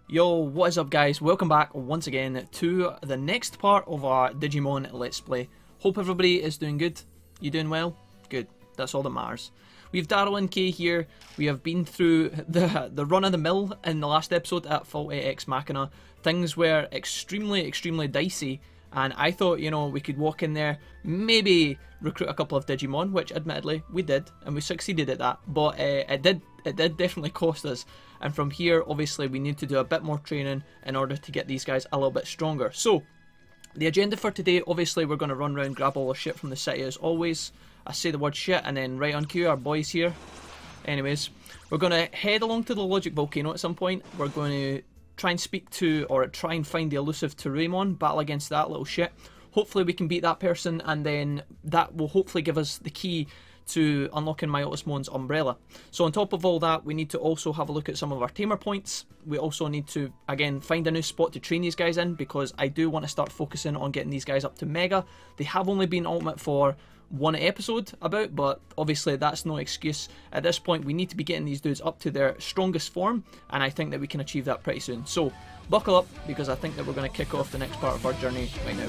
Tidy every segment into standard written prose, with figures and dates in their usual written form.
Yo, what is up guys? Welcome back once again to the next part of our Digimon Let's Play. Hope everybody is doing good. You doing well? Good. That's all that matters. We have Daryl and Kay here. We have been through the run-of-the-mill in the last episode at Floatia Ex Machina. Things were extremely dicey, and I thought, you know, we could walk in there, maybe recruit a couple of Digimon, which admittedly we did, and we succeeded at that, but it did definitely cost us. And from here, obviously, we need to do a bit more training in order to get these guys a little bit stronger. So, the agenda for today, obviously, we're going to run around, grab all the shit from the city as always. I say the word shit, and then right on cue, our boys here. Anyways, we're going to head along to the Logic Volcano at some point. We're going to try and speak to, or try and find the elusive Taomon, battle against that little shit. Hopefully we can beat that person, and then that will hopefully give us the key to unlocking Myobrella umbrella. So on top of all that, we need to also have a look at some of our tamer points. We also need to, again, find a new spot to train these guys in, because I do want to start focusing on getting these guys up to Mega. They have only been ultimate for one episode about, but obviously that's no excuse. At this point, we need to be getting these dudes up to their strongest form, and I think that we can achieve that pretty soon. So buckle up, because I think that we're going to kick off the next part of our journey right now.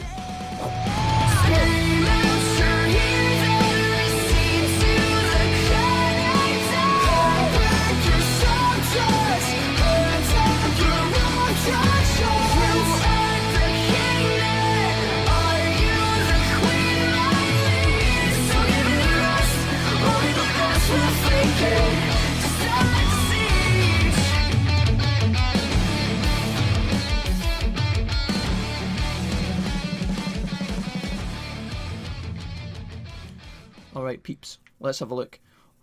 Alright peeps, let's have a look.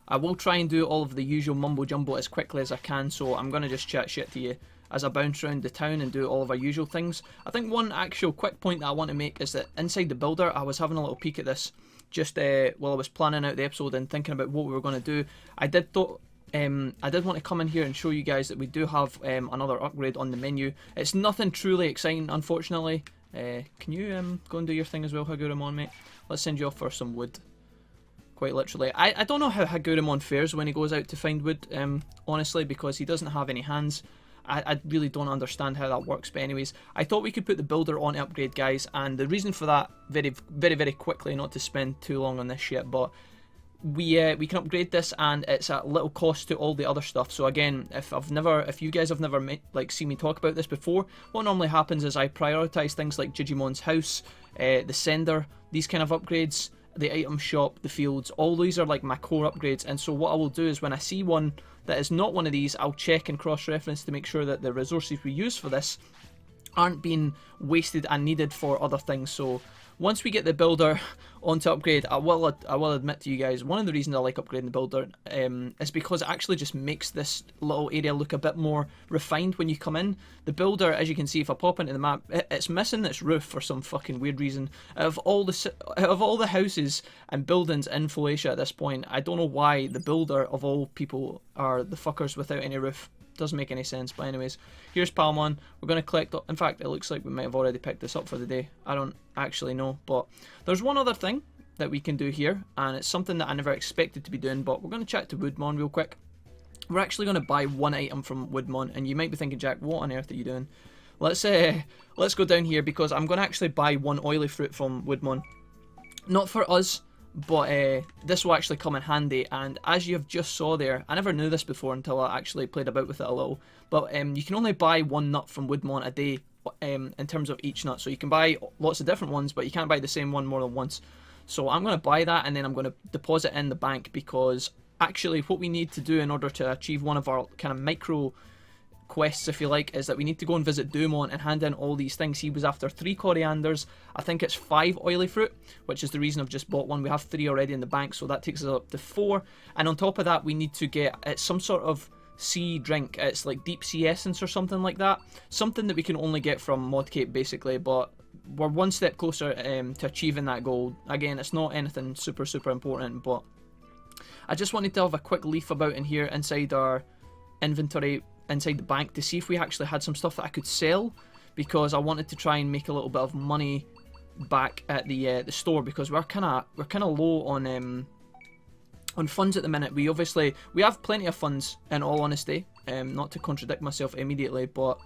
I will try and do all of the usual mumbo jumbo as quickly as I can, so I'm going to just chat shit to you as I bounce around the town and do all of our usual things. I think one actual quick point that I want to make is that inside the builder, I was having a little peek at this just while I was planning out the episode and thinking about what we were going to do. I did want to come in here and show you guys that we do have another upgrade on the menu. It's nothing truly exciting, unfortunately. Can you go and do your thing as well, Hagurumon, mate? Let's send you off for some wood. Quite literally. I don't know how Hagurumon fares when he goes out to find wood, honestly, because he doesn't have any hands. I really don't understand how that works, but anyways, I thought we could put the builder on upgrade, guys, and the reason for that, very quickly, not to spend too long on this shit, but we can upgrade this, and it's at little cost to all the other stuff. So again, if you guys have never seen me talk about this before, what normally happens is I prioritize things like Jijimon's house, the sender, these kind of upgrades, the item shop, the fields, all these are like my core upgrades. And so what I will do is when I see one that is not one of these, I'll check and cross-reference to make sure that the resources we use for this aren't being wasted and needed for other things. So once we get the builder onto upgrade, I will admit to you guys, one of the reasons I like upgrading the builder is because it actually just makes this little area look a bit more refined when you come in. The builder, as you can see, if I pop into the map, it's missing its roof for some fucking weird reason. Out of all the houses and buildings in Floatia at this point, I don't know why the builder of all people are the fuckers without any roof. Doesn't make any sense, but anyways, here's Taomon. We're going to collect, in fact it looks like we might have already picked this up for the day, I don't actually know, but there's one other thing that we can do here, and it's something that I never expected to be doing, but we're going to chat to Woodmon real quick. We're actually going to buy one item from Woodmon, and you might be thinking, Jack, what on earth are you doing? Let's go down here, because I'm going to actually buy one oily fruit from Woodmon. Not for us, but this will actually come in handy, and as you have just saw there, I never knew this before until I actually played about with it a little, but you can only buy one nut from Woodmon a day in terms of each nut, so you can buy lots of different ones, but you can't buy the same one more than once. So I'm going to buy that, and then I'm going to deposit in the bank, because actually what we need to do in order to achieve one of our kind of micro quests, if you like, is that we need to go and visit Taomon and hand in all these things. He was after 3 corianders, I think it's 5 oily fruit, which is the reason I've just bought one. We have 3 already in the bank, so that takes us up to 4, and on top of that we need to get some sort of sea drink. It's like deep sea essence or something like that, something that we can only get from Modcape basically, but we're one step closer to achieving that goal. Again, it's not anything super important, but I just wanted to have a quick leaf about in here inside our inventory, inside the bank, to see if we actually had some stuff that I could sell, because I wanted to try and make a little bit of money back at the store, because we're kind of low on funds at the minute. We have plenty of funds, in all honesty, not to contradict myself immediately, but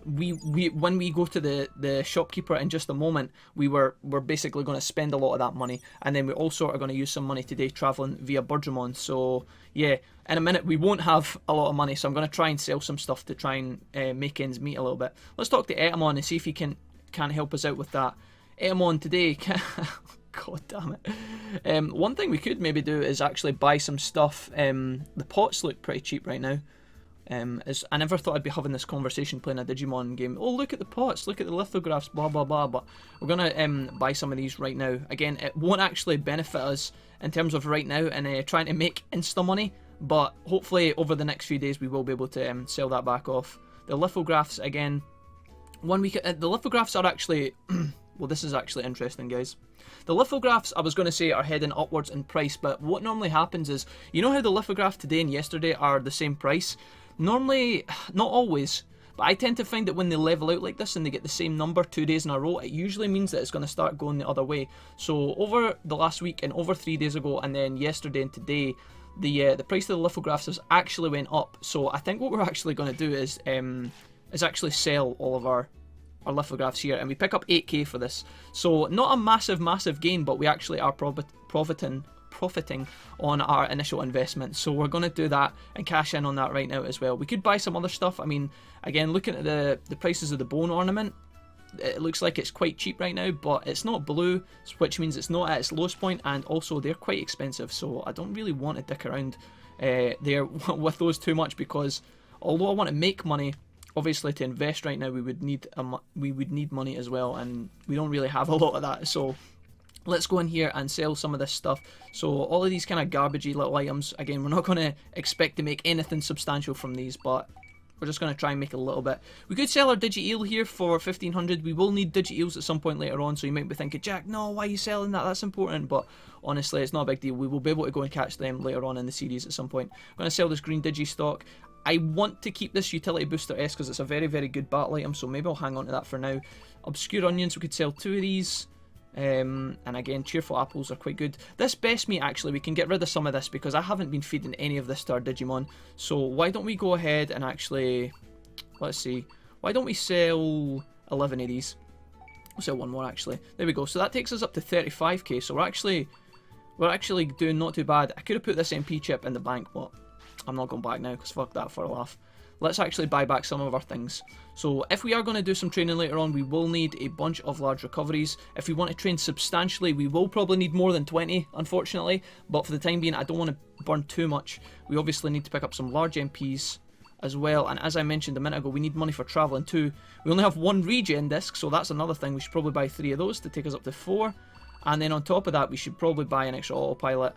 when we go to the shopkeeper in just a moment, we're basically going to spend a lot of that money, and then we also are going to use some money today traveling via Digimon. So yeah, in a minute we won't have a lot of money, so I'm going to try and sell some stuff to try and make ends meet a little bit. Let's talk to Taomon and see if he can help us out with that. Taomon today God damn it. One thing we could maybe do is actually buy some stuff. The pots look pretty cheap right now. I never thought I'd be having this conversation playing a Digimon game. Oh, look at the pots, look at the lithographs, blah blah blah. But we're gonna buy some of these right now. Again, it won't actually benefit us in terms of right now and trying to make insta money, but hopefully over the next few days we will be able to sell that back off. The lithographs, again, the lithographs are actually well, this is actually interesting, guys. The lithographs, I was going to say, are heading upwards in price, but what normally happens is, you know how the lithograph today and yesterday are the same price? Normally, not always, but I tend to find that when they level out like this and they get the same number 2 days in a row, it usually means that it's going to start going the other way. So over the last week and over 3 days ago and then yesterday and today, the price of the lithographs has actually went up. So I think what we're actually going to do is actually sell all of our lithographs here, and we pick up 8k for this. So not a massive gain, but we actually are profiting on our initial investment. So we're going to do that and cash in on that right now as well. We could buy some other stuff. I mean, again, looking at the prices of the bone ornament, it looks like it's quite cheap right now, but it's not blue, which means it's not at its lowest point, and also they're quite expensive, so I don't really want to dick around there with those too much, because although I want to make money, obviously to invest right now we would need money as well, and we don't really have a lot of that. So let's go in here and sell some of this stuff. So all of these kind of garbagey little items, again, we're not going to expect to make anything substantial from these, but we're just going to try and make a little bit. We could sell our Digi Eel here for 1500. We will need Digi Eels at some point later on, so you might be thinking, Jack, no, why are you selling that? That's important. But honestly, it's not a big deal. We will be able to go and catch them later on in the series at some point. I'm going to sell this green Digi stock. I want to keep this Utility Booster S because it's a very good battle item, so maybe I'll hang on to that for now. Obscure Onions, we could sell 2 of these. And again, Cheerful Apples are quite good. This Best Meat, actually, we can get rid of some of this because I haven't been feeding any of this to our Digimon. So why don't we go ahead and actually, let's see, why don't we sell 11 of these? We'll sell one more, actually. There we go. So that takes us up to 35k, so we're actually doing not too bad. I could have put this MP chip in the bank, but I'm not going back now because fuck that for a laugh. Let's actually buy back some of our things. So if we are going to do some training later on, we will need a bunch of large recoveries. If we want to train substantially, we will probably need more than 20, unfortunately. But for the time being, I don't want to burn too much. We obviously need to pick up some large MPs as well. And as I mentioned a minute ago, we need money for traveling too. We only have 1 regen disc, so that's another thing. We should probably buy 3 of those to take us up to 4. And then on top of that, we should probably buy an extra autopilot.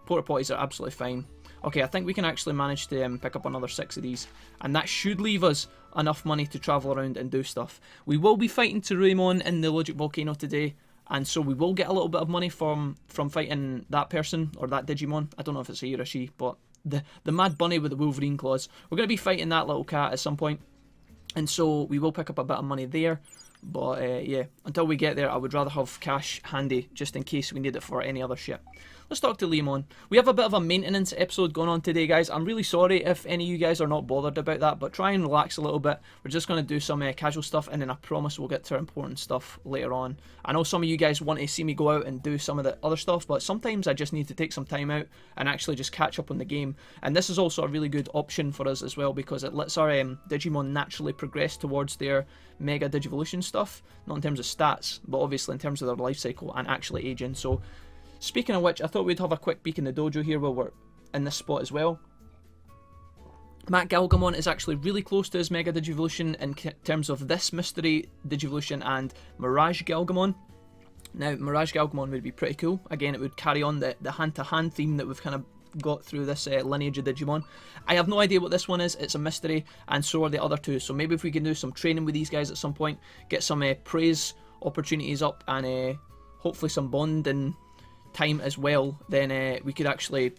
Porta potties are absolutely fine. Okay, I think we can actually manage to pick up another 6 of these, and that should leave us enough money to travel around and do stuff. We will be fighting Taomon in the Logic Volcano today, and so we will get a little bit of money from fighting that person, or that Digimon. I don't know if it's a he or a she, but the Mad Bunny with the Wolverine claws. We're going to be fighting that little cat at some point, and so we will pick up a bit of money there. But yeah, until we get there, I would rather have cash handy, just in case we need it for any other shit. Let's talk to Leomon. We have a bit of a maintenance episode going on today, guys. I'm really sorry if any of you guys are not bothered about that, but try and relax a little bit. We're just going to do some casual stuff, and then I promise we'll get to our important stuff later on. I know some of you guys want to see me go out and do some of the other stuff, but sometimes I just need to take some time out and actually just catch up on the game. And this is also a really good option for us as well, because it lets our Digimon naturally progress towards their Mega Digivolution stuff. Not in terms of stats, but obviously in terms of their life cycle and actually aging. So speaking of which, I thought we'd have a quick peek in the dojo here while we're in this spot as well. Matt Galgamon is actually really close to his Mega Digivolution in terms of this Mystery Digivolution and Mirage Galgamon. Now, Mirage Galgamon would be pretty cool. Again, it would carry on the hand-to-hand theme that we've kind of got through this lineage of Digimon. I have no idea what this one is. It's a mystery, and so are the other two. So maybe if we can do some training with these guys at some point, get some praise opportunities up, and hopefully some bonding time as well, then we could actually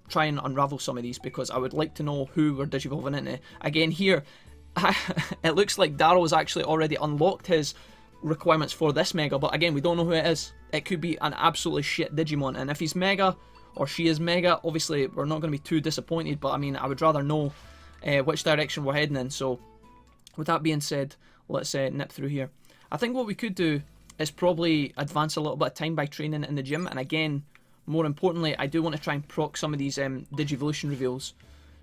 try and unravel some of these, because I would like to know who we're digivolving into. Again, here, it looks like Darrow's actually already unlocked his requirements for this Mega, but again, we don't know who it is. It could be an absolutely shit Digimon, and if he's Mega, or she is Mega, obviously we're not going to be too disappointed, but I mean, I would rather know which direction we're heading in. So with that being said, let's nip through here. I think what we could do is probably advance a little bit of time by training in the gym, and again, more importantly, I do want to try and proc some of these Digivolution reveals.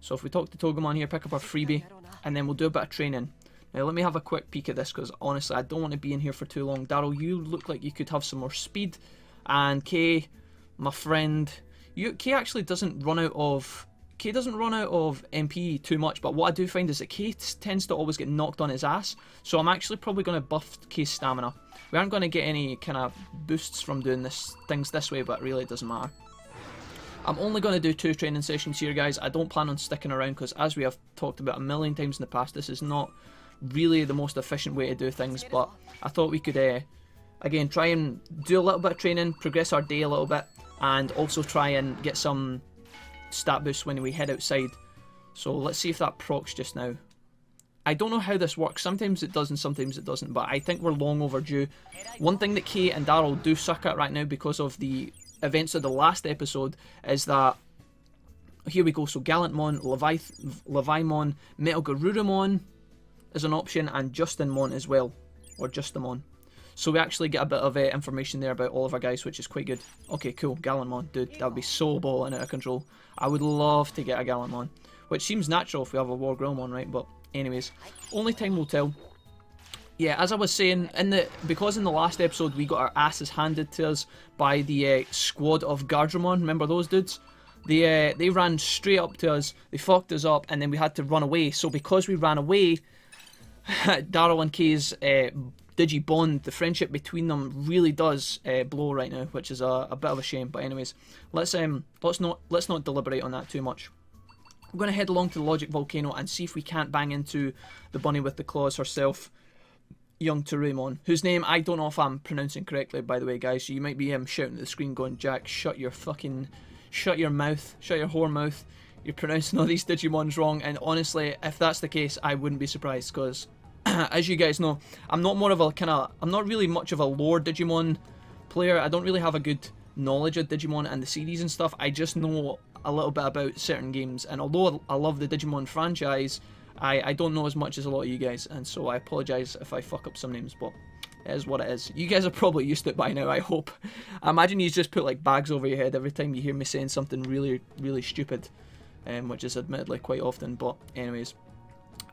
So if we talk to Togemon here, pick up our freebie, and then we'll do a bit of training. Now let me have a quick peek at this, because honestly I don't want to be in here for too long. Daryl, you look like you could have some more speed, and Kay, my friend, Kay actually doesn't run out of MP too much, but what I do find is that Kay tends to always get knocked on his ass, so I'm actually probably going to buff Kay's stamina. We aren't going to get any kind of boosts from doing things this way, but really it doesn't matter. I'm only going to do 2 training sessions here, guys. I don't plan on sticking around, because as we have talked about a million times in the past, this is not really the most efficient way to do things, but I thought we could again try and do a little bit of training, progress our day a little bit, and also try and get some stat boosts when we head outside. So let's see if that procs just now. I don't know how this works. Sometimes it does and sometimes it doesn't, but I think we're long overdue. One thing that Kay and Daryl do suck at right now because of the events of the last episode is that, here we go, so Gallantmon, Leviamon, Metal Garurumon is an option, and Justinmon as well, or Justimon. So we actually get a bit of information there about all of our guys, which is quite good. Okay, cool, Gallantmon, dude, that would be so balling out of control. I would love to get a Gallantmon, which seems natural if we have a Wargrillmon, right? But anyways, only time will tell. Yeah, as I was saying, because in the last episode we got our asses handed to us by the squad of Gardramon, remember those dudes? They ran straight up to us, they fucked us up, and then we had to run away. So because we ran away, Daryl and Kay's Digi bond, the friendship between them really does blow right now, which is a bit of a shame. But anyways, let's not deliberate on that too much. We're going to head along to the Logic Volcano and see if we can't bang into the bunny with the claws herself, young Taomon, whose name I don't know if I'm pronouncing correctly, by the way, guys. So you might be shouting at the screen going, Jack, shut your mouth, shut your whore mouth. You're pronouncing all these Digimons wrong. And honestly, if that's the case, I wouldn't be surprised, because as you guys know, I'm not really much of a lore Digimon player. I don't really have a good knowledge of Digimon and the series and stuff. I just know a little bit about certain games, and although I love the Digimon franchise, I don't know as much as a lot of you guys, and so I apologise if I fuck up some names, but it is what it is. You guys are probably used to it by now, I hope. I imagine you just put like bags over your head every time you hear me saying something really, really stupid, which is admittedly quite often, but anyways.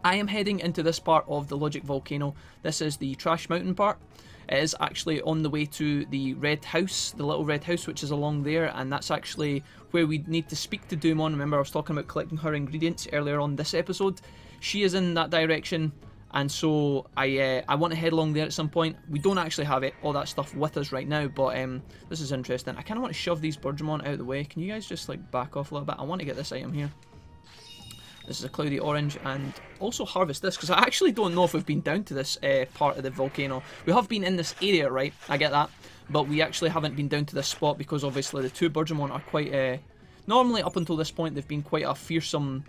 I am heading into this part of the Logic Volcano. This is the Trash Mountain part. It is actually on the way to the red house, the little red house, which is along there, and that's actually where we need to speak to Taomon. Remember, I was talking about collecting her ingredients earlier on this episode. She is in that direction, and so I want to head along there at some point. We don't actually have all that stuff with us right now, but this is interesting. I kind of want to shove these Birdramon out of the way. Can you guys just like back off a little bit? I want to get this item here. This is a cloudy orange, and also harvest this, because I actually don't know if we've been down to this part of the volcano. We have been in this area, right? I get that, but we actually haven't been down to this spot, because obviously the two Birdramon are quite... normally up until this point they've been quite a fearsome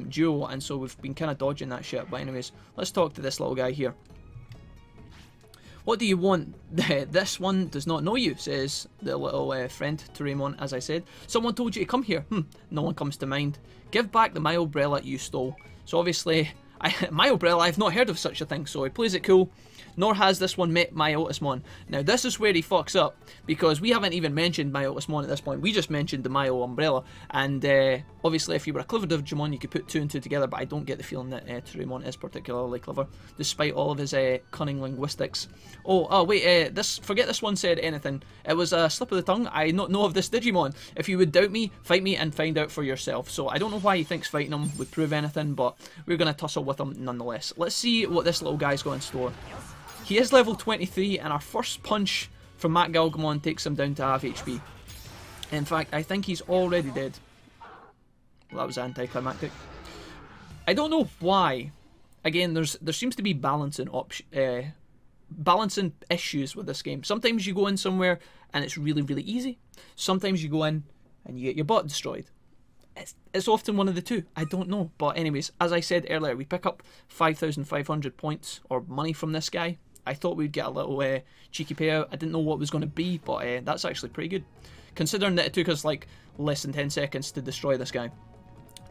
duo, and so we've been kind of dodging that shit. But anyways, let's talk to this little guy here. What do you want? This one does not know you, says the little friend Taomon, as I said. Someone told you to come here. No one comes to mind. Give back the Myobrella you stole. So obviously, Myobrella, I've not heard of such a thing, so he plays it cool. Nor has this one met Myotismon. Now this is where he fucks up, because we haven't even mentioned Myotismon at this point. We just mentioned the Myo Umbrella, and obviously if you were a clever Digimon you could put 2 and 2 together, but I don't get the feeling that Taomon is particularly clever, despite all of his cunning linguistics. Oh wait, forget this one said anything. It was a slip of the tongue. I not know of this Digimon. If you would doubt me, fight me and find out for yourself. So I don't know why he thinks fighting him would prove anything, but we're going to tussle with him nonetheless. Let's see what this little guy's got in store. He is level 23, and our first punch from Matt Galgamon takes him down to half HP. In fact, I think he's already dead. Well, that was anticlimactic. I don't know why. Again, there seems to be balancing issues with this game. Sometimes you go in somewhere and it's really, really easy. Sometimes you go in and you get your butt destroyed. It's often one of the two. I don't know. But anyways, as I said earlier, we pick up 5,500 points or money from this guy. I thought we'd get a little cheeky payout. I didn't know what it was going to be, but that's actually pretty good, considering that it took us like less than 10 seconds to destroy this guy.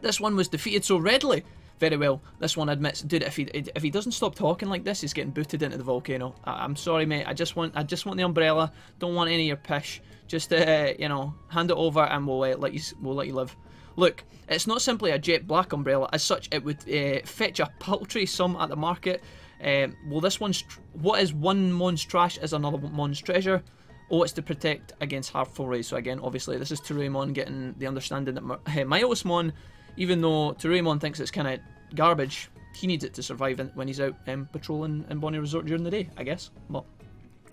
This one was defeated so readily. Very well. This one admits, dude, if he doesn't stop talking like this, he's getting booted into the volcano. I'm sorry, mate. I just want the umbrella. Don't want any of your pish. Just you know, hand it over and we'll let you live. Look, it's not simply a jet black umbrella. As such, it would fetch a paltry sum at the market. Well, this one's what is one mon's trash is another mon's treasure. Oh, it's to protect against harmful rays. So again, obviously, this is Taomon getting the understanding that Myobrella, even though Taomon thinks it's kind of garbage, he needs it to survive when he's out patrolling in Bonnie Resort during the day, I guess. But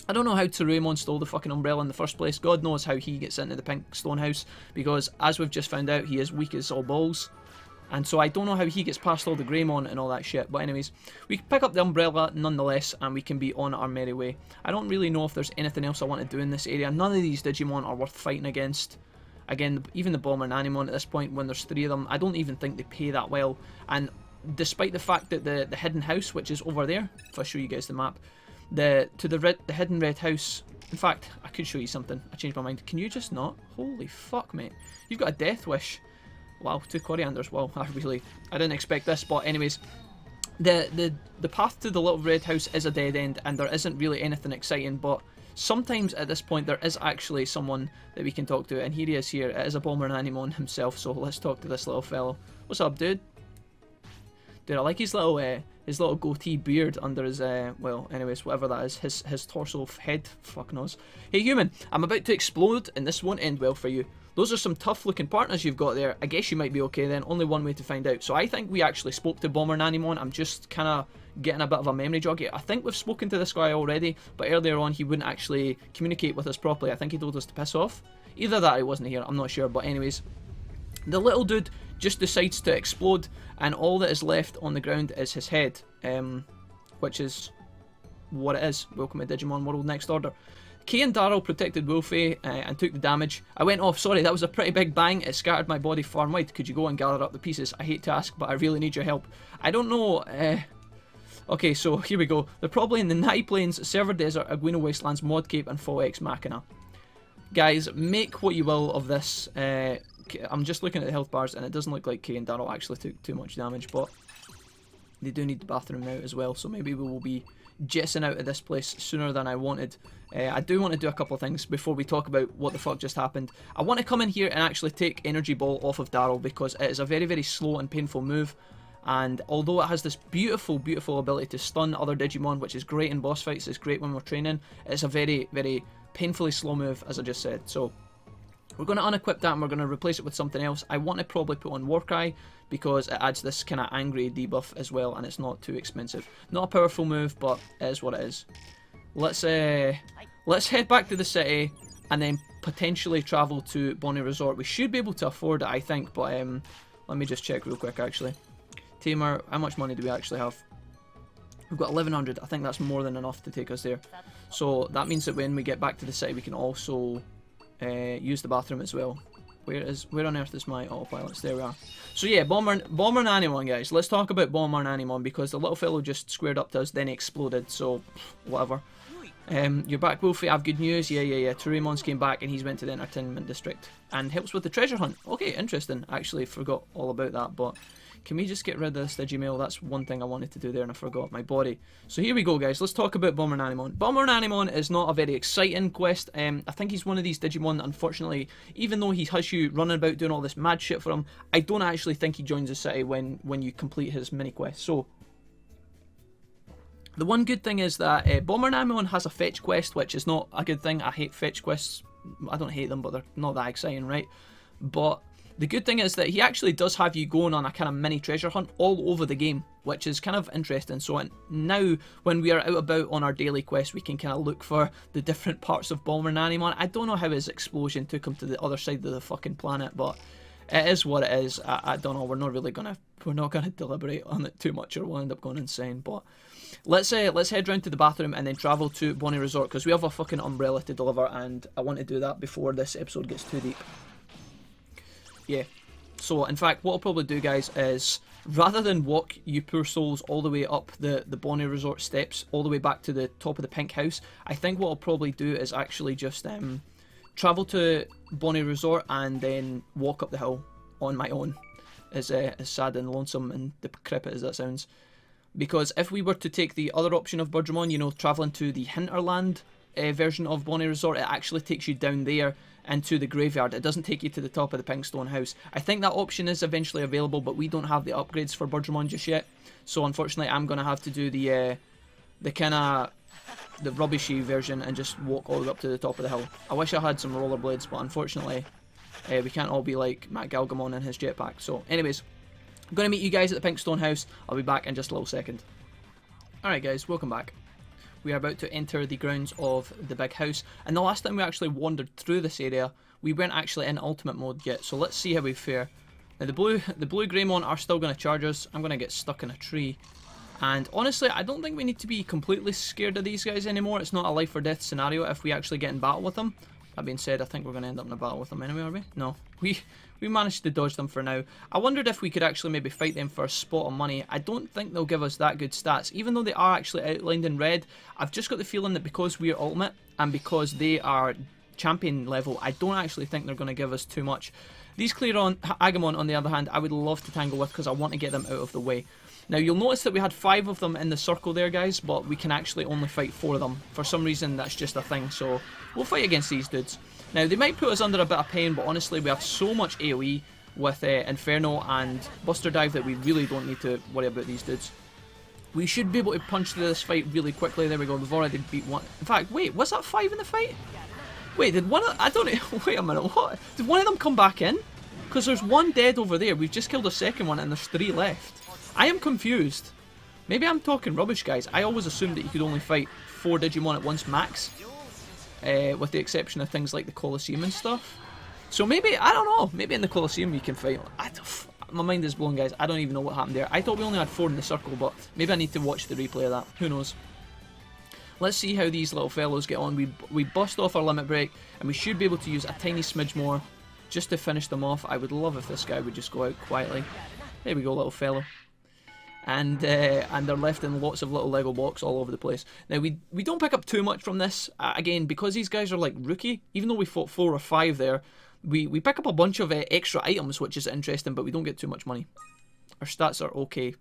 I don't know how Taomon stole the fucking umbrella in the first place. God knows how he gets into the pink stone house, because as we've just found out, he is weak as all balls. And so I don't know how he gets past all the Greymon and all that shit. But anyways, we can pick up the umbrella nonetheless, and we can be on our merry way. I don't really know if there's anything else I want to do in this area. None of these Digimon are worth fighting against. Again, even the Bomber and Animon at this point, when there's 3 of them, I don't even think they pay that well. And despite the fact that the hidden house, which is over there, if I show you guys the map, the hidden red house, in fact, I could show you something. I changed my mind. Can you just not? Holy fuck, mate. You've got a death wish. Wow, 2 corianders. Wow, I didn't expect this, but anyways, the path to the little red house is a dead end, and there isn't really anything exciting, but sometimes at this point there is actually someone that we can talk to, and here he is here. It is a Bomber and Animon himself, so let's talk to this little fellow. What's up, dude? Dude, I like his little goatee beard under his, well, anyways, whatever that is, his torso head, fuck knows. Hey human, I'm about to explode, and this won't end well for you. Those are some tough looking partners you've got there. I guess you might be okay then, only one way to find out. So I think we actually spoke to Bomber and Animon. I'm just kind of getting a bit of a memory jog here. I think we've spoken to this guy already, but earlier on he wouldn't actually communicate with us properly. I think he told us to piss off. Either that or he wasn't here, I'm not sure, but anyways. The little dude just decides to explode, and all that is left on the ground is his head, which is what it is. Welcome to Digimon World Next Order. Kay and Daryl protected Wolfie and took the damage. I went off, sorry, that was a pretty big bang. It scattered my body far and wide. Could you go and gather up the pieces? I hate to ask, but I really need your help. I don't know. Okay, so here we go. They're probably in the Nai Plains, Server Desert, Aguino Wastelands, Mod Cape, and Fall Ex Machina. Guys, make what you will of this. I'm just looking at the health bars, and it doesn't look like Kay and Daryl actually took too much damage, but they do need the bathroom now as well, so maybe we will be jetting out of this place sooner than I wanted. I do want to do a couple of things before we talk about what the fuck just happened. I want to come in here and actually take Energy Ball off of Daryl, because it is a very, very slow and painful move. And although it has this beautiful, beautiful ability to stun other Digimon, which is great in boss fights, it's great when we're training, it's a very, very painfully slow move, as I just said. So we're going to unequip that and we're going to replace it with something else. I want to probably put on Warcry, because it adds this kind of angry debuff as well, and it's not too expensive. Not a powerful move, but it is what it is. Let's head back to the city and then potentially travel to Bonnie Resort. We should be able to afford it, I think, but let me just check real quick actually. Tamer, how much money do we actually have? We've got 1100. I think that's more than enough to take us there. So that means that when we get back to the city, we can also use the bathroom as well. Where on earth is my autopilots? There we are. So yeah, Bomber and Animon, guys. Let's talk about Bomber and Animon, because the little fellow just squared up to us, then he exploded, so whatever. You're back, Wolfie. I have good news. Yeah. Taomon's came back and he's went to the entertainment district and helps with the treasure hunt. Okay, interesting. Actually forgot all about that, but can we just get rid of this Digimail? That's one thing I wanted to do there and I forgot. My body. So here we go, guys. Let's talk about Bomber and Animon. Bomber and Animon is not a very exciting quest. I think he's one of these Digimon that, unfortunately, even though he has you running about doing all this mad shit for him, I don't actually think he joins the city when you complete his mini quest. So the one good thing is that Bomber and Animon has a fetch quest, which is not a good thing. I hate fetch quests. I don't hate them, but they're not that exciting, right? But the good thing is that he actually does have you going on a kind of mini treasure hunt all over the game, which is kind of interesting. So now when we are out about on our daily quest, we can kind of look for the different parts of Bomber and Animon. I don't know how his explosion took him to the other side of the fucking planet, but it is what it is. I don't know. We're not gonna deliberate on it too much, or we'll end up going insane. But let's head round to the bathroom and then travel to Bonnie Resort, because we have a fucking umbrella to deliver, and I want to do that before this episode gets too deep. Yeah, so in fact what I'll probably do, guys, is rather than walk you poor souls all the way up the Bonnie Resort steps all the way back to the top of the pink house, I think what I'll probably do is actually just travel to Bonnie Resort and then walk up the hill on my own. as sad and lonesome and decrepit as that sounds. Because if we were to take the other option of Budgemon, you know, travelling to the Hinterland version of Bonnie Resort, it actually takes you down there into the graveyard. It doesn't take you to the top of the Pink Stone House. I think that option is eventually available, but we don't have the upgrades for Budgemon just yet. So unfortunately, I'm going to have to do the kind of the rubbishy version and just walk all the way up to the top of the hill. I wish I had some rollerblades, but unfortunately, we can't all be like Matt Galgamon and his jetpack. So anyways, I'm going to meet you guys at the Pink Stone House. I'll be back in just a little second. Alright guys, welcome back. We are about to enter the grounds of the big house. And the last time we actually wandered through this area, we weren't actually in ultimate mode yet. So let's see how we fare. Now the blue Greymon are still going to charge us. I'm going to get stuck in a tree. And honestly, I don't think we need to be completely scared of these guys anymore. It's not a life or death scenario if we actually get in battle with them. That being said, I think we're going to end up in a battle with them anyway, are we? No. We managed to dodge them for now. I wondered if we could actually maybe fight them for a spot of money. I don't think they'll give us that good stats. Even though they are actually outlined in red, I've just got the feeling that because we are ultimate and because they are champion level, I don't actually think they're going to give us too much. These Agamon, on the other hand, I would love to tangle with because I want to get them out of the way. Now, you'll notice that we had 5 of them in the circle there, guys, but we can actually only fight 4 of them. For some reason, that's just a thing, so we'll fight against these dudes. Now, they might put us under a bit of pain, but honestly, we have so much AoE with Inferno and Buster Dive that we really don't need to worry about these dudes. We should be able to punch through this fight really quickly. There we go, we've already beat one. In fact, wait, was that 5 in the fight? Wait, did one of... I don't know... Wait a minute, what? Did one of them come back in? Because there's 1 dead over there. We've just killed a second one and there's 3 left. I am confused. Maybe I'm talking rubbish, guys. I always assumed that you could only fight 4 Digimon at once max. With the exception of things like the Colosseum and stuff. So maybe, I don't know, maybe in the Colosseum you can fight. My mind is blown, guys. I don't even know what happened there. I thought we only had 4 in the circle, but maybe I need to watch the replay of that. Who knows? Let's see how these little fellows get on. We bust off our limit break, and we should be able to use a tiny smidge more just to finish them off. I would love if this guy would just go out quietly. There we go, little fellow. And they're left in lots of little Lego blocks all over the place. Now, we don't pick up too much from this. Again, because these guys are like rookie, even though we fought 4 or 5 there, we pick up a bunch of extra items, which is interesting, but we don't get too much money. Our stats are okay.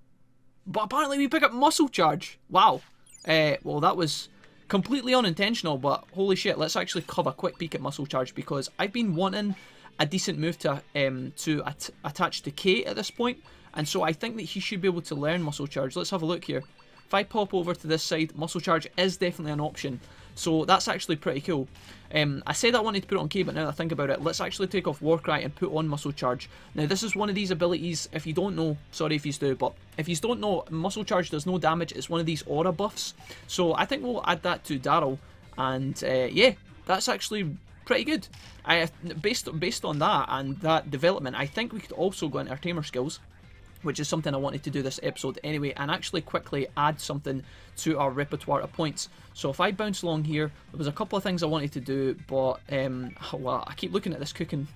But apparently we pick up Muscle Charge. Wow. Well, that was completely unintentional, but holy shit, let's actually have a quick peek at Muscle Charge, because I've been wanting a decent move to attach to K at this point. And so I think that he should be able to learn Muscle Charge. Let's have a look here. If I pop over to this side, Muscle Charge is definitely an option. So that's actually pretty cool. I said I wanted to put it on K, but now that I think about it, let's actually take off Warcry and put on Muscle Charge. Now this is one of these abilities, if you don't know, sorry if you do, but if you don't know, Muscle Charge does no damage. It's one of these aura buffs. So I think we'll add that to Daryl. And yeah, that's actually pretty good. Based on that and that development, I think we could also go into our Tamer skills, which is something I wanted to do this episode anyway, and actually quickly add something to our repertoire of points. So if I bounce along here, there was a couple of things I wanted to do, but well, I keep looking at this cooking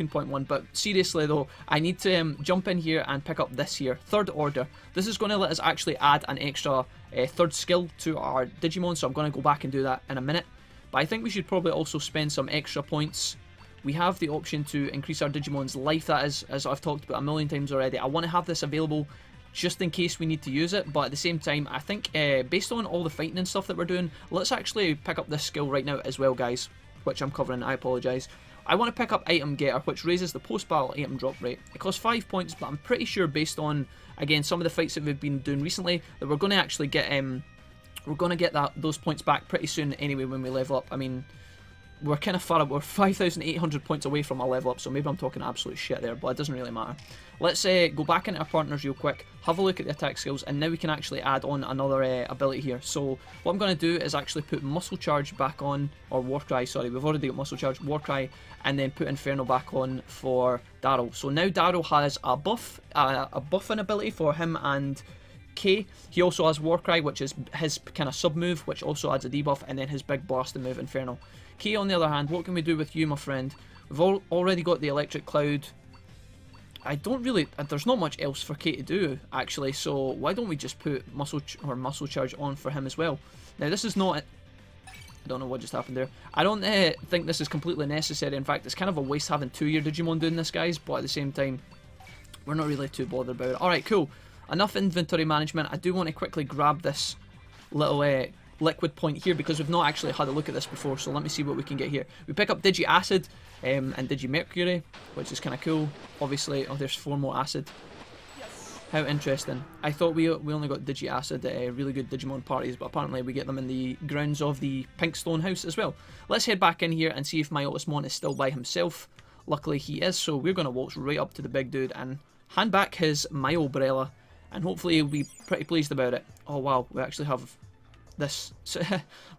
point one, but seriously though, I need to jump in here and pick up this here, Third Order. This is going to let us actually add an extra third skill to our Digimon, so I'm going to go back and do that in a minute. But I think we should probably also spend some extra points. We have the option to increase our Digimon's life, that is, as I've talked about a million times already. I want to have this available just in case we need to use it, but at the same time, I think based on all the fighting and stuff that we're doing, let's actually pick up this skill right now as well, guys, which I'm covering, I apologise. I want to pick up Item Getter, which raises the post-battle item drop rate. It costs 5 points, but I'm pretty sure based on, again, some of the fights that we've been doing recently, that we're going to actually get those points back pretty soon anyway when we level up. I mean, we're kind of far up, we're 5,800 points away from a level up, so maybe I'm talking absolute shit there, but it doesn't really matter. Let's go back into our partners real quick, have a look at the attack skills, and now we can actually add on another ability here. So what I'm going to do is actually put Muscle Charge back on, or Warcry, sorry, we've already got Muscle Charge, Warcry, and then put Inferno back on for Daryl. So now Daryl has a buffing ability for him and K. He also has Warcry, which is his kind of sub move, which also adds a debuff, and then his big blasting move, Inferno. K, on the other hand, what can we do with you, my friend? We've already got the Electric Cloud. I don't really... There's not much else for K to do, actually, so why don't we just put Muscle Charge on for him as well? Now, this is not... I don't know what just happened there. I don't think this is completely necessary. In fact, it's kind of a waste having 2-year Digimon doing this, guys, but at the same time, we're not really too bothered about it. Alright, cool. Enough inventory management. I do want to quickly grab this little liquid point here because we've not actually had a look at this before, so let me see what we can get here. We pick up Digi Acid and Digi Mercury, which is kind of cool. Obviously, oh, there's 4 more Acid. How interesting. I thought we only got Digi Acid at really good Digimon parties, but apparently we get them in the grounds of the Pinkstone house as well. Let's head back in here and see if Myobrella is still by himself. Luckily he is, so we're going to waltz right up to the big dude and hand back his Myobrella, and hopefully he'll be pretty pleased about it. Oh wow, we actually have this.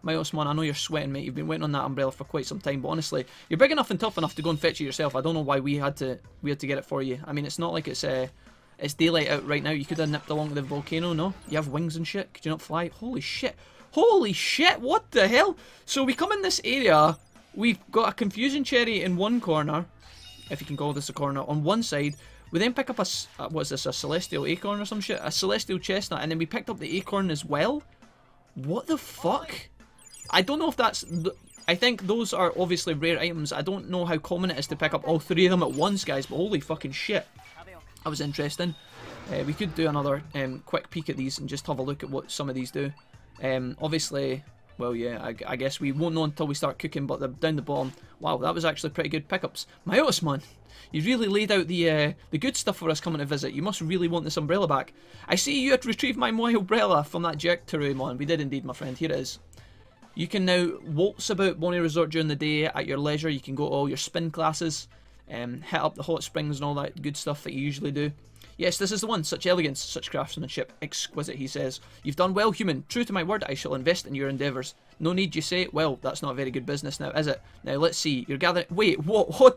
Myobrella, I know you're sweating, mate. You've been waiting on that umbrella for quite some time, but honestly, you're big enough and tough enough to go and fetch it yourself. I don't know why we had to get it for you. I mean, it's not like it's daylight out right now. You could have nipped along the volcano, no? You have wings and shit. Could you not fly? Holy shit. Holy shit, what the hell? So we come in this area, we've got a confusion cherry in one corner, if you can call this a corner, on one side. We then pick up a, what's this, a celestial acorn or some shit? A celestial chestnut, and then we picked up the acorn as well? What the fuck? I don't know if that's... I think those are obviously rare items. I don't know how common it is to pick up all 3 of them at once, guys, but holy fucking shit. That was interesting. We could do another quick peek at these and just have a look at what some of these do. Obviously, well, yeah, I guess we won't know until we start cooking, but they're down the bottom. Wow, that was actually pretty good pickups. Myobrella, you really laid out the good stuff for us coming to visit. You must really want this umbrella back. I see you had retrieved my Myobrella from that jerk Taomon. We did indeed, my friend. Here it is. You can now waltz about Bonnie Resort during the day at your leisure. You can go to all your spin classes. Hit up the hot springs and all that good stuff that you usually do. Yes, this is the one. Such elegance, such craftsmanship. Exquisite, he says. You've done well, human. True to my word, I shall invest in your endeavours. No need, you say? Well, that's not a very good business now, is it? Now, let's see. You're gathering... Wait, what? Hold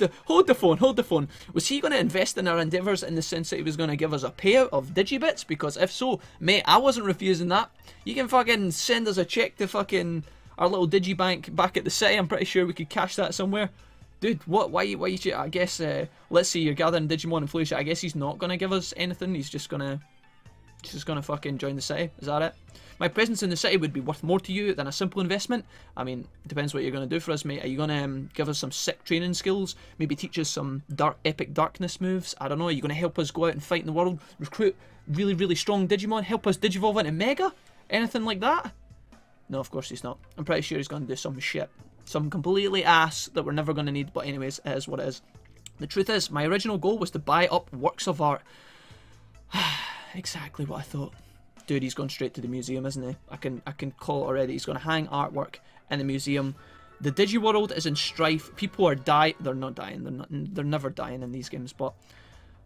the phone. Was he going to invest in our endeavours in the sense that he was going to give us a payout of Digibits? Because if so, mate, I wasn't refusing that. You can fucking send us a check to fucking our little Digibank back at the city. I'm pretty sure we could cash that somewhere. Dude, what? Why you? I guess. Let's see. You're gathering Digimon and Floatia. I guess he's not gonna give us anything. He's just gonna fucking join the city. Is that it? My presence in the city would be worth more to you than a simple investment. I mean, depends what you're gonna do for us, mate. Are you gonna give us some sick training skills? Maybe teach us some epic darkness moves? I don't know. Are you gonna help us go out and fight in the world? Recruit really strong Digimon? Help us Digivolve into Mega? Anything like that? No, of course he's not. I'm pretty sure he's gonna do some shit. Some completely ass that we're never going to need, but anyways, it is what it is. The truth is, my original goal was to buy up works of art. Exactly what I thought. Dude, he's gone straight to the museum, isn't he? I can call it already. He's going to hang artwork in the museum. The Digi world is in strife. People are dying. They're not dying. They're never dying in these games, but...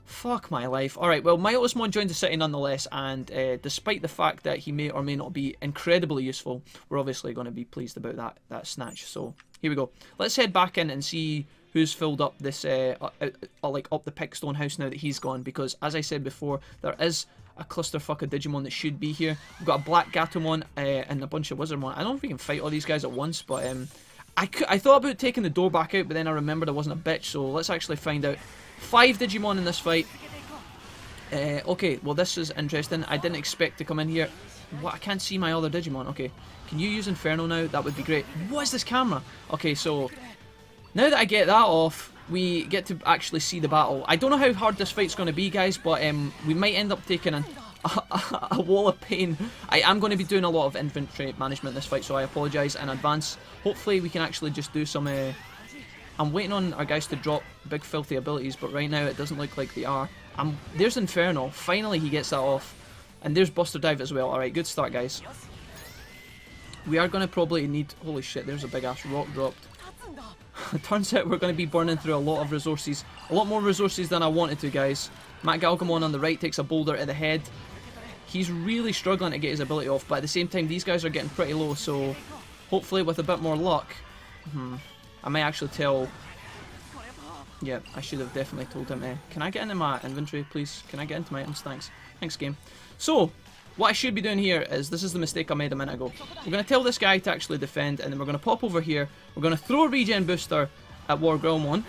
Fuck my life. Alright, well, Myobrella joined the city nonetheless, and despite the fact that he may or may not be incredibly useful, we're obviously going to be pleased about that snatch. So, here we go. Let's head back in and see who's filled up this, like, up the Pinkstone house now that he's gone, because, as I said before, there is a clusterfuck of Digimon that should be here. We've got a Black Gatomon and a bunch of Wizardmon. I don't know if we can fight all these guys at once, but I thought about taking the door back out, but then I remembered I wasn't a bitch, so let's actually find out. 5 Digimon in this fight. Okay, well this is interesting. I didn't expect to come in here. What? I can't see my other Digimon. Okay, can you use Inferno now? That would be great. What is this camera? Okay, so now that I get that off, we get to actually see the battle. I don't know how hard this fight's going to be, guys, but we might end up taking a wall of pain. I am going to be doing a lot of inventory management in this fight, so I apologise in advance. Hopefully we can actually just do some... I'm waiting on our guys to drop big filthy abilities, but right now it doesn't look like they are. There's Inferno. Finally he gets that off. And there's Buster Dive as well. Alright, good start, guys. We are going to probably need... Holy shit, there's a big ass rock dropped. It turns out we're going to be burning through a lot of resources. A lot more resources than I wanted to, guys. Matt Galgamon on the right takes a boulder to the head. He's really struggling to get his ability off, but at the same time these guys are getting pretty low, so hopefully with a bit more luck... I might actually tell... Yeah, I should have definitely told him. Can I get into my inventory, please? Can I get into my items? Thanks. Thanks, game. So, what I should be doing here is... This is the mistake I made a minute ago. We're going to tell this guy to actually defend, and then we're going to pop over here. We're going to throw a regen booster at Wargrillmon.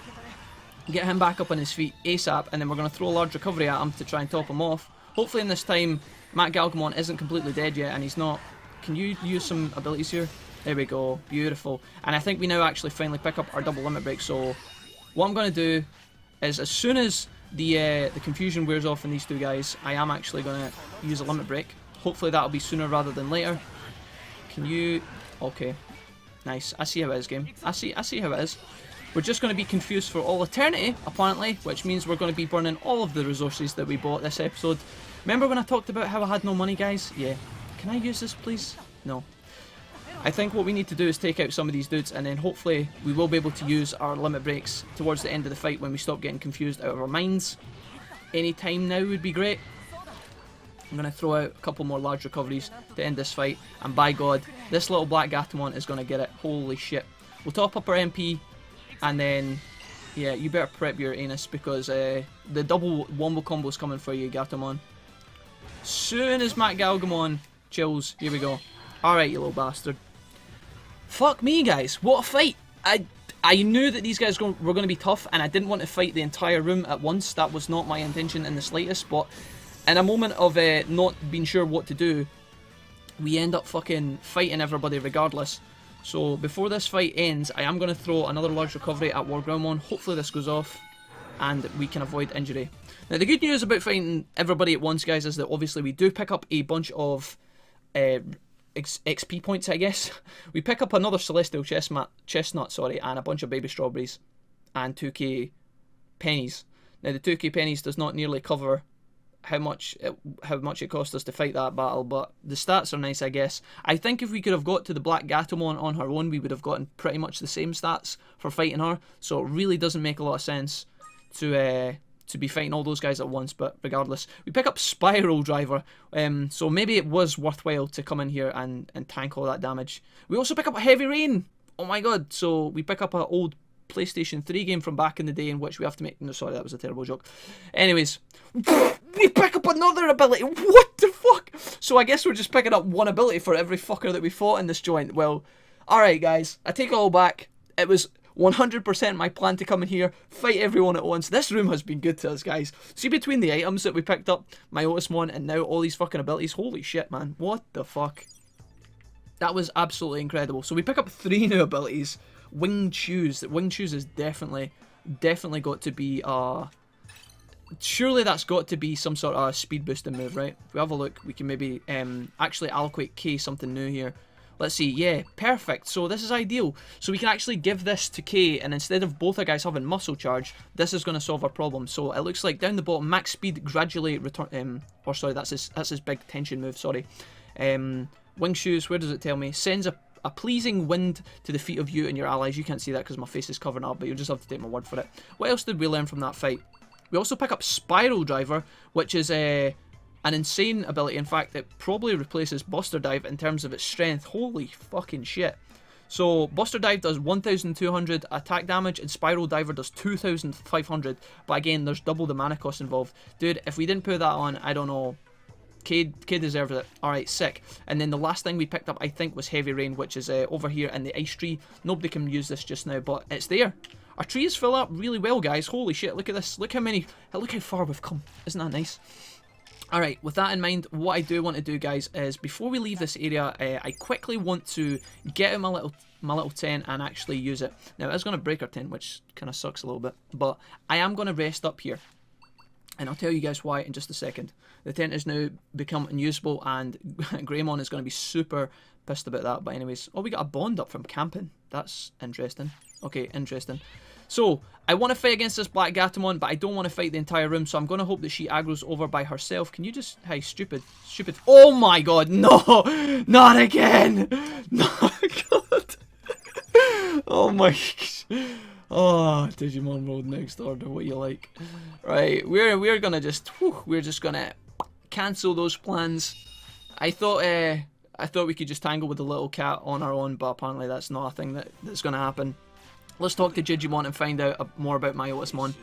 Get him back up on his feet ASAP, and then we're going to throw a large recovery at him to try and top him off. Hopefully in this time, Matt Galgamon isn't completely dead yet, and he's not... Can you use some abilities here? There we go, beautiful. And I think we now actually finally pick up our double limit break, so what I'm going to do is as soon as the confusion wears off in these two guys, I am actually going to use a limit break. Hopefully that'll be sooner rather than later. Can you... Okay. Nice. I see how it is, game. I see how it is. We're just going to be confused for all eternity, apparently, which means we're going to be burning all of the resources that we bought this episode. Remember when I talked about how I had no money, guys? Yeah. Can I use this, please? No. I think what we need to do is take out some of these dudes, and then hopefully we will be able to use our limit breaks towards the end of the fight when we stop getting confused out of our minds. Any time now would be great. I'm going to throw out a couple more large recoveries to end this fight, and by God, this little black Gatomon is going to get it. Holy shit. We'll top up our MP, and then, yeah, you better prep your anus, because the double wombo combo is coming for you, Gatomon. Soon as Matt Galgamon chills, here we go. Alright, you little bastard. Fuck me, guys. What a fight. I knew that these guys were going to be tough, and I didn't want to fight the entire room at once. That was not my intention in the slightest, but in a moment of not being sure what to do, we end up fucking fighting everybody regardless. So before this fight ends, I am going to throw another large recovery at Wargroundmon. Hopefully this goes off and we can avoid injury. Now the good news about fighting everybody at once, guys, is that obviously we do pick up a bunch of XP points, I guess. We pick up another Celestial Chestnut, and a bunch of Baby Strawberries and 2k pennies. Now the 2k pennies does not nearly cover how much it cost us to fight that battle, but the stats are nice, I guess. I think if we could have got to the Black Gatomon on her own, we would have gotten pretty much the same stats for fighting her, so it really doesn't make a lot of sense to be fighting all those guys at once. But regardless, we pick up Spiral Driver, so maybe it was worthwhile to come in here and tank all that damage. We also pick up Heavy Rain. Oh my god. So we pick up an old PlayStation 3 game from back in the day in which we have to make... No, sorry, that was a terrible joke. Anyways, we pick up another ability. What the fuck? So I guess we're just picking up one ability for every fucker that we fought in this joint. Well, alright guys, I take it all back. It was 100% my plan to come in here, fight everyone at once. This room has been good to us, guys. See, between the items that we picked up, Myobrella and now all these fucking abilities, holy shit, man. What the fuck? That was absolutely incredible. So we pick up 3 new abilities. Winged Shoes. Winged Shoes is definitely got to be surely that's got to be some sort of speed boosting move, right? If we have a look, we can maybe actually allocate K something new here. Let's see, yeah, perfect. So this is ideal. So we can actually give this to K, and instead of both our guys having muscle charge, this is going to solve our problem. So it looks like down the bottom, max speed gradually return. Or sorry, that's his big tension move. Sorry. Wing Shoes. Where does it tell me? Sends a pleasing wind to the feet of you and your allies. You can't see that because my face is covered up, but you'll just have to take my word for it. What else did we learn from that fight? We also pick up Spiral Driver, which is an insane ability. In fact, it probably replaces Buster Dive in terms of its strength. Holy fucking shit. So, Buster Dive does 1,200 attack damage, and Spiral Diver does 2,500. But again, there's double the mana cost involved. Dude, if we didn't put that on, I don't know. K deserves it. Alright, sick. And then the last thing we picked up, I think, was Heavy Rain, which is over here in the ice tree. Nobody can use this just now, but it's there. Our trees fill up really well, guys. Holy shit, look at this. Look how far we've come. Isn't that nice? Alright, with that in mind, what I do want to do, guys, is before we leave this area, I quickly want to get out my little tent and actually use it. Now, it is going to break our tent, which kind of sucks a little bit, but I am going to rest up here. And I'll tell you guys why in just a second. The tent has now become unusable, and Greymon is going to be super pissed about that. But anyways, oh, we got a bond up from camping. That's interesting. Okay, interesting. So, I want to fight against this Black Gatomon, but I don't want to fight the entire room, so I'm going to hope that she aggroes over by herself. Can you just... Hey, stupid. Oh my god, no! Not again! No, god! Oh my... Oh, Digimon World Next Order, what you like? Right, we're gonna just... we're just gonna cancel those plans. I thought we could just tangle with the little cat on our own, but apparently that's not a thing that's gonna happen. Let's talk to Jijimon and find out more about Myobrella.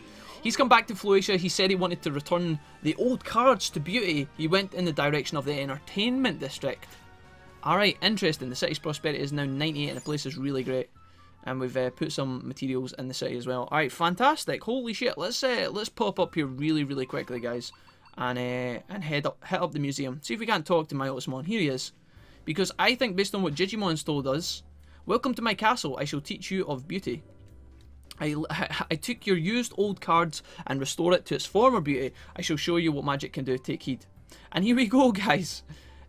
He's come back to Floatia. He said he wanted to return the old cards to Beauty. He went in the direction of the entertainment district. Alright, interesting. The city's prosperity is now 98 and the place is really great. And we've put some materials in the city as well. Alright, fantastic. Holy shit. Let's pop up here really quickly, guys. And hit up the museum. See if we can't talk to Myobrella. Here he is. Because I think based on what Jijimon's told us, welcome to my castle, I shall teach you of beauty. I took your used old cards and restore it to its former beauty. I shall show you what magic can do. Take heed. And here we go, guys.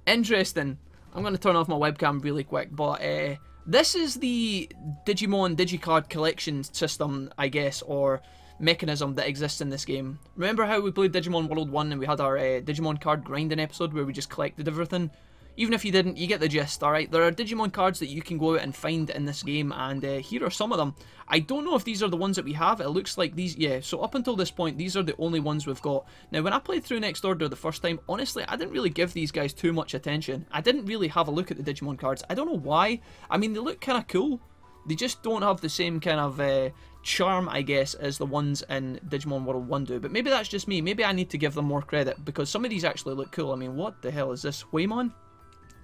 Interesting. I'm going to turn off my webcam really quick, but this is the Digimon Digicard collection system, I guess, or mechanism that exists in this game. Remember how we played Digimon World 1 and we had our Digimon card grinding episode where we just collected everything? Even if you didn't, you get the gist, alright? There are Digimon cards that you can go out and find in this game, and here are some of them. I don't know if these are the ones that we have. It looks like these, yeah, so up until this point, these are the only ones we've got. Now, when I played through Next Order the first time, honestly, I didn't really give these guys too much attention. I didn't really have a look at the Digimon cards. I don't know why. I mean, they look kind of cool. They just don't have the same kind of charm, I guess, as the ones in Digimon World 1 do. But maybe that's just me. Maybe I need to give them more credit, because some of these actually look cool. I mean, what the hell is this? Waymon?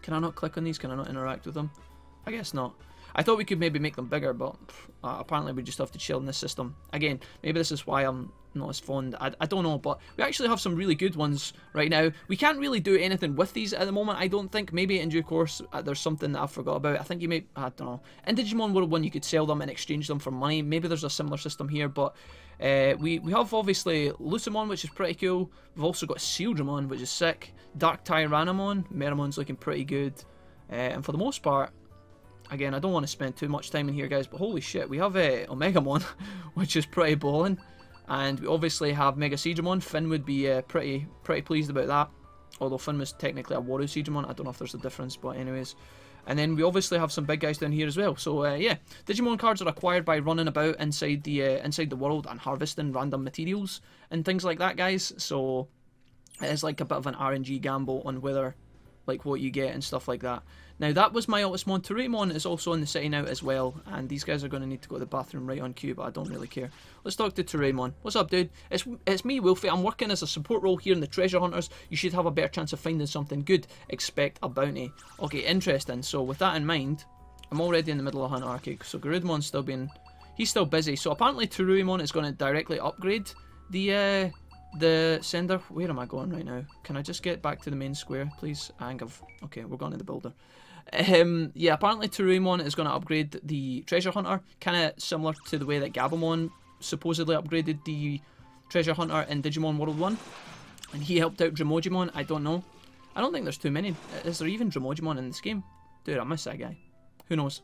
Can I not click on these? Can I not interact with them? I guess not. I thought we could maybe make them bigger, but apparently we just have to chill in this system. Again, maybe this is why I'm not as fond. I don't know, but we actually have some really good ones right now. We can't really do anything with these at the moment, I don't think. Maybe in due course there's something that I forgot about. I think you may, I don't know. In Digimon World 1 you could sell them and exchange them for money. Maybe there's a similar system here, but we have obviously Lucimon, which is pretty cool. We've also got Sealdramon, which is sick. Dark Tyrannomon. Meramon's looking pretty good. And for the most part, again, I don't want to spend too much time in here, guys, but holy shit, we have Omegamon, which is pretty ballin'. And we obviously have Mega Seedramon. Finn would be pretty pleased about that. Although Finn was technically a Waru Seedramon. I don't know if there's a difference, but anyways. And then we obviously have some big guys down here as well. So yeah, Digimon cards are acquired by running about inside the world and harvesting random materials and things like that, guys. So it is like a bit of an RNG gamble on whether, like, what you get and stuff like that. Now, that was my Ultimon. Taomon is also in the city now as well, and these guys are going to need to go to the bathroom right on cue, but I don't really care. Let's talk to Taomon. What's up, dude? It's me, Wolfie. I'm working as a support role here in the Treasure Hunters. You should have a better chance of finding something good. Expect a bounty. Okay, interesting. So, with that in mind, I'm already in the middle of Hunt Arcade, so Garudamon's still being... He's still busy. So, apparently, Taomon is going to directly upgrade the sender. Where am I going right now? Can I just get back to the main square, please? I think I've... Okay, we're going to the builder. Yeah, apparently Taomon is going to upgrade the Treasure Hunter, kind of similar to the way that Gabumon supposedly upgraded the Treasure Hunter in Digimon World 1. And he helped out Dremogimon. I don't know. I don't think there's too many. Is there even Dremogimon in this game? Dude, I miss that guy. Who knows?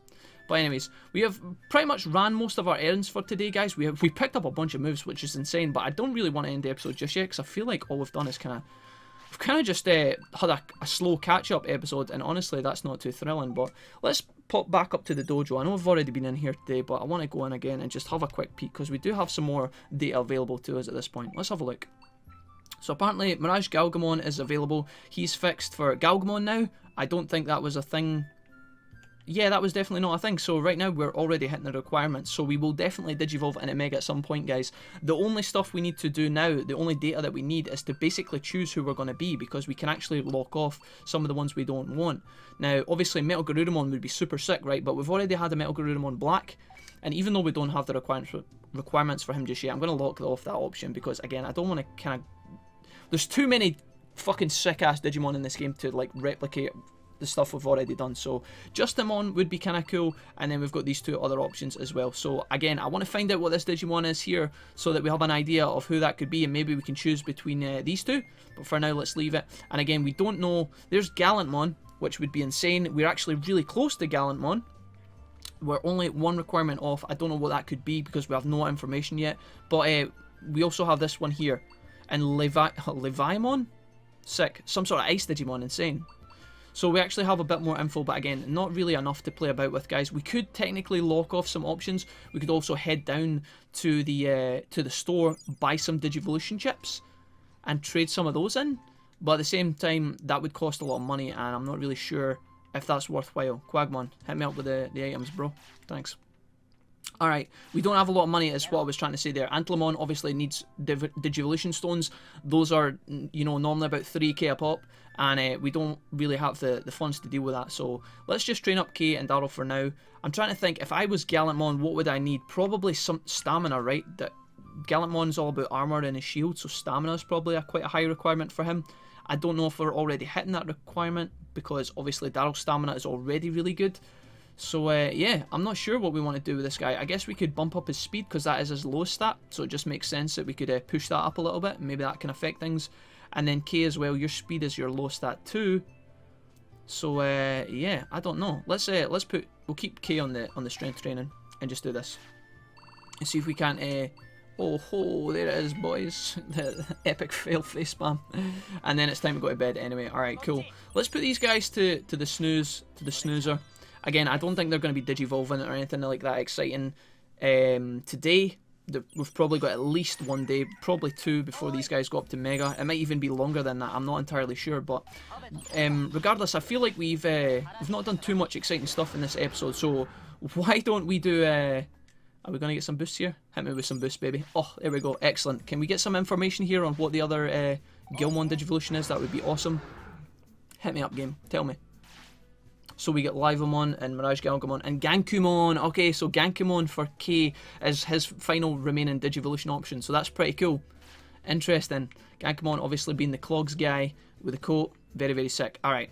But anyways, we have pretty much ran most of our errands for today, guys. We picked up a bunch of moves, which is insane, but I don't really want to end the episode just yet, because I feel like all we've done is we've kind of just had a slow catch-up episode, and honestly, that's not too thrilling. But let's pop back up to the dojo. I know I've already been in here today, but I want to go in again and just have a quick peek, because we do have some more data available to us at this point. Let's have a look. So apparently, Mirage Galgamon is available. He's fixed for Galgamon now. I don't think that was a thing. Yeah, that was definitely not a thing. So right now we're already hitting the requirements. So we will definitely Digivolve into Mega at some point, guys. The only stuff we need to do now, the only data that we need, is to basically choose who we're going to be, because we can actually lock off some of the ones we don't want. Now, obviously, Metal Garurumon would be super sick, right? But we've already had a Metal Garurumon Black, and even though we don't have the requirements for him just yet, I'm going to lock off that option, because, again, I don't want to kind of... There's too many fucking sick-ass Digimon in this game to, like, replicate the stuff we've already done. So Justimon would be kind of cool, and then we've got these two other options as well. So again, I want to find out what this Digimon is here, so that we have an idea of who that could be, and maybe we can choose between these two. But for now, let's leave it. And again, we don't know. There's Gallantmon, which would be insane. We're actually really close to Gallantmon. We're only one requirement off. I don't know what that could be, because we have no information yet. But we also have this one here, and Leviamon, sick, some sort of ice Digimon, insane. So we actually have a bit more info, but again, not really enough to play about with, guys. We could technically lock off some options. We could also head down to the store, buy some Digivolution chips, and trade some of those in. But at the same time, that would cost a lot of money, and I'm not really sure if that's worthwhile. Quagmon, hit me up with the items, bro. Thanks. Alright, we don't have a lot of money, is what I was trying to say there. Antlemon obviously needs Digivolution stones. Those are, you know, normally about 3k a pop, and we don't really have the funds to deal with that. So let's just train up K and Darryl for now. I'm trying to think, if I was Gallantmon, what would I need? Probably some stamina, right? That Gallantmon's all about armor and his shield, so stamina is probably quite a high requirement for him. I don't know if we're already hitting that requirement, because obviously Darryl's stamina is already really good. So yeah, I'm not sure what we want to do with this guy. I guess we could bump up his speed because that is his lowest stat, so it just makes sense that we could push that up a little bit. Maybe that can affect things. And then K as well, your speed is your low stat too. So yeah, I don't know. We'll keep K on the strength training and just do this. And see if we can't oh ho, there it is, boys. The epic fail face spam. And then it's time to go to bed anyway. Alright, cool. Let's put these guys to the snoozer. Again, I don't think they're going to be digivolving or anything like that exciting today. We've probably got at least one day, probably two, before these guys go up to Mega. It might even be longer than that, I'm not entirely sure, but regardless, I feel like we've not done too much exciting stuff in this episode, so why don't we do... are we going to get some boosts here? Hit me with some boosts, baby. Oh, there we go, excellent. Can we get some information here on what the other Gilmon Digivolution is? That would be awesome. Hit me up, game, tell me. So we get Livamon and Mirage Galgamon and Gankumon. Okay, so Gankumon for K is his final remaining Digivolution option. So that's pretty cool. Interesting. Gankumon obviously being the Clogs guy with the coat. Very, very sick. Alright.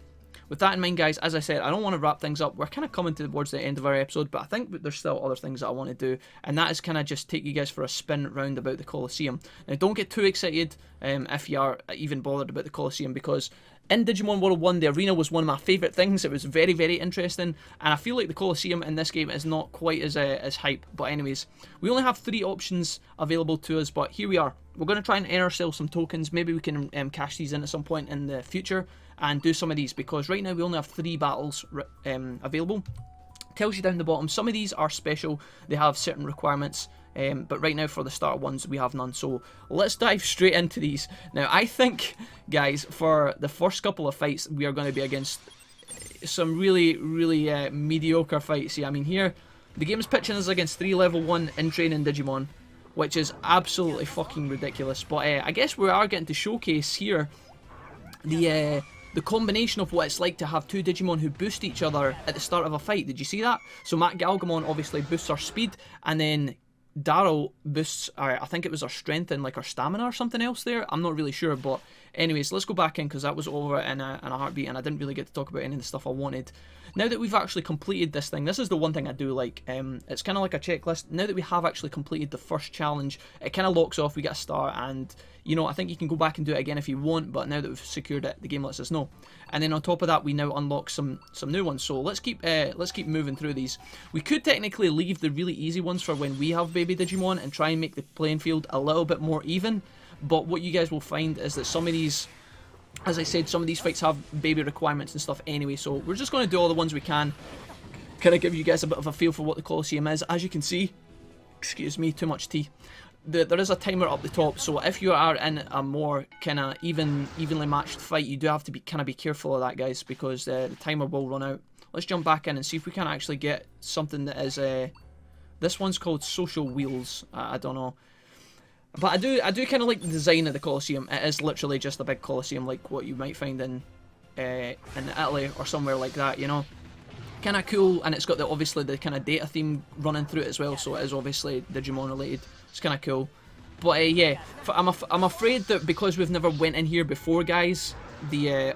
With that in mind, guys, as I said, I don't want to wrap things up. We're kind of coming towards the end of our episode, but I think there's still other things that I want to do, and that is kind of just take you guys for a spin round about the Colosseum. Now, don't get too excited if you are even bothered about the Colosseum, because in Digimon World 1, the arena was one of my favourite things. It was very, very interesting, and I feel like the Colosseum in this game is not quite as hype. But anyways, we only have 3 options available to us, but here we are. We're going to try and earn ourselves some tokens. Maybe we can cash these in at some point in the future and do some of these, because right now we only have 3 battles available. Tells you down the bottom, some of these are special, they have certain requirements, but right now for the starter ones we have none. So let's dive straight into these. Now I think, guys, for the first couple of fights we are going to be against some really, really mediocre fights. Yeah, I mean, here the game is pitching us against 3 level 1 in training Digimon, which is absolutely fucking ridiculous. But I guess we are getting to showcase here the combination of what it's like to have 2 Digimon who boost each other at the start of a fight. Did you see that? So Matt Galgamon obviously boosts our speed, and then Daryl boosts I think it was our strength and like our stamina or something else there. I'm not really sure, but anyways, let's go back in because that was over in a heartbeat, and I didn't really get to talk about any of the stuff I wanted. Now that we've actually completed this thing, this is the one thing I do like. It's kind of like a checklist. Now that we have actually completed the first challenge, it kind of locks off, we get a star, and you know, I think you can go back and do it again if you want, but now that we've secured it, the game lets us know. And then on top of that, we now unlock some new ones. So let's keep moving through these. We could technically leave the really easy ones for when we have baby Digimon and try and make the playing field a little bit more even, but what you guys will find is that some of these, as I said, some of these fights have baby requirements and stuff anyway, so we're just going to do all the ones we can. Kind of give you guys a bit of a feel for what the Colosseum is. As you can see, excuse me, too much tea. There is a timer up the top, so if you are in a more kind of evenly matched fight, you do have to be careful of that, guys, because the timer will run out. Let's jump back in and see if we can actually get something that is... this one's called Social Wheels. I don't know. But I do kind of like the design of the Colosseum. It is literally just a big Colosseum like what you might find in Italy or somewhere like that, you know. Kind of cool, and it's got obviously the kind of data theme running through it as well, so it is obviously Digimon related. It's kind of cool. But yeah, I'm afraid that because we've never went in here before, guys,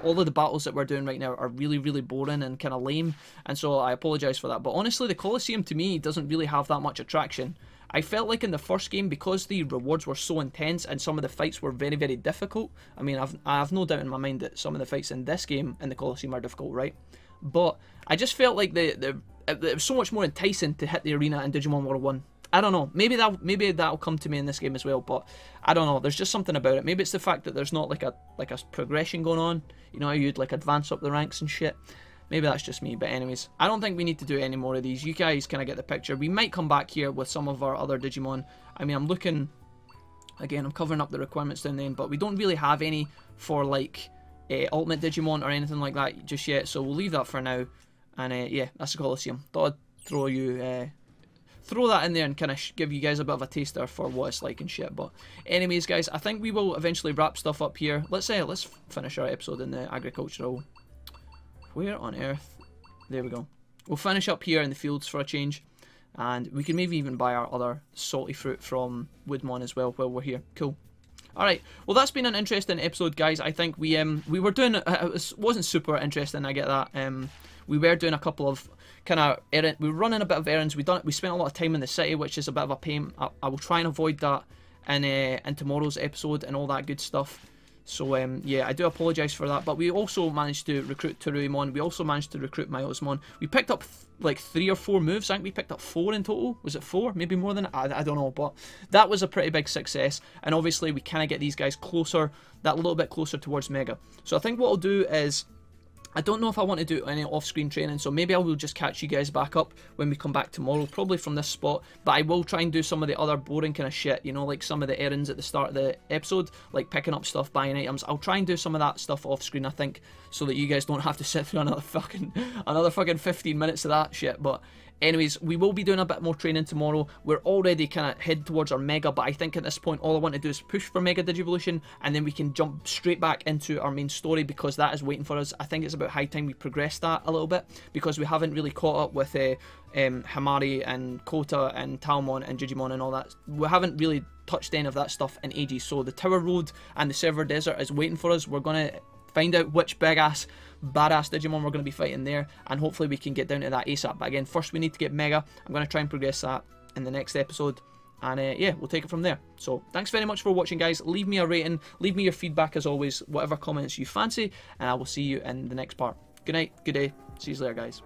all of the battles that we're doing right now are really, really boring and kind of lame, and so I apologise for that. But honestly, the Colosseum to me doesn't really have that much attraction. I felt like in the first game, because the rewards were so intense and some of the fights were very, very difficult. I mean, I have no doubt in my mind that some of the fights in this game in the Colosseum are difficult, right? But I just felt like it was so much more enticing to hit the arena in Digimon World 1. I don't know. Maybe that'll come to me in this game as well. But I don't know. There's just something about it. Maybe it's the fact that there's not like a progression going on. You know how you'd like advance up the ranks and shit. Maybe that's just me. But anyways, I don't think we need to do any more of these. You guys kind of get the picture. We might come back here with some of our other Digimon. I mean, I'm looking. Again, I'm covering up the requirements down there, but we don't really have any for like Ultimate Digimon or anything like that just yet. So we'll leave that for now. And yeah, that's the Colosseum. Thought I'd throw that in there and kind of give you guys a bit of a taster for what it's like and shit. But anyways, guys, I think we will eventually wrap stuff up here. Let's finish our episode in the agricultural. Where on earth? There we go. We'll finish up here in the fields for a change, and we can maybe even buy our other salty fruit from Woodmon as well while we're here. Cool. Alright, well that's been an interesting episode, guys. I think we were doing, it wasn't super interesting, I get that. we were doing a couple of kind of we were running a bit of errands. We spent a lot of time in the city, which is a bit of a pain. I will try and avoid that in tomorrow's episode and all that good stuff. So yeah, I do apologise for that, but we also managed to recruit Taomon. We also managed to recruit Myobrella. We picked up like 3 or 4 moves. I think we picked up 4 in total. Was it 4? Maybe more than I don't know, but that was a pretty big success. And obviously we kind of get these guys closer, that little bit closer towards Mega. So I think what I'll do is, I don't know if I want to do any off-screen training, so maybe I will just catch you guys back up when we come back tomorrow, probably from this spot, but I will try and do some of the other boring kind of shit, you know, like some of the errands at the start of the episode, like picking up stuff, buying items. I'll try and do some of that stuff off-screen, I think, so that you guys don't have to sit through another fucking 15 minutes of that shit. But anyways, we will be doing a bit more training tomorrow. We're already kind of headed towards our Mega, but I think at this point all I want to do is push for Mega Digivolution, and then we can jump straight back into our main story, because that is waiting for us. I think it's about high time we progress that a little bit, because we haven't really caught up with Himari and Kota and Taomon and Jijimon and all that. We haven't really touched any of that stuff in ages, so the Tower Road and the Server Desert is waiting for us. We're going to find out which badass Digimon we're going to be fighting there, and hopefully we can get down to that ASAP. But again, first we need to get Mega. I'm going to try and progress that in the next episode, and yeah, we'll take it from there. So thanks very much for watching, guys. Leave me a rating, leave me your feedback as always, whatever comments you fancy, and I will see you in the next part. Good night, good day, see you later, guys.